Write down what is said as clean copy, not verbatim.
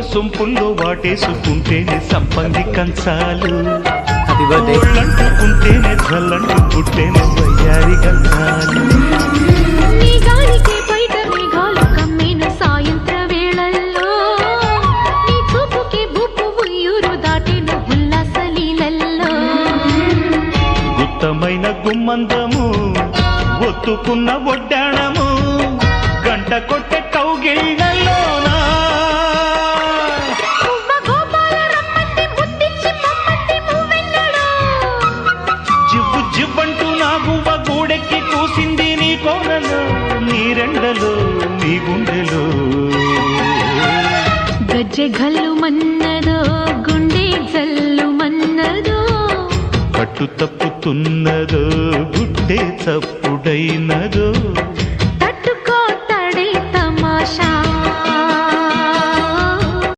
సొంపుల్లో వాటేసుకుంటేనే సంపంగి కంచాలు ఒళ్ళంటుకుంటేనే జల్లంటు పుట్టేనే వయ్యారి కంచాలు సాయంత్ర వేళల్లో నీ చూపుకి బుప్పు ఉయ్యూరు దాటిన ఉల్లాసలీలల్లో గుత్తమైన గుమ్మందము ఒత్తుకున్న ఒడ్డాణము గంట కొట్టే కౌగిళ్ళలోనా జివ్వు జివ్వంటూ నా గువ్వ గూడెక్కి కూసింది నీ కోనలో నీ రెండలో నీ గుండెలో గజ్జె గల్లు మన్నదో గుండె జల్లు మన్నదో పట్టు తప్పుతున్నదో గుడ్డే చప్పుడైనదో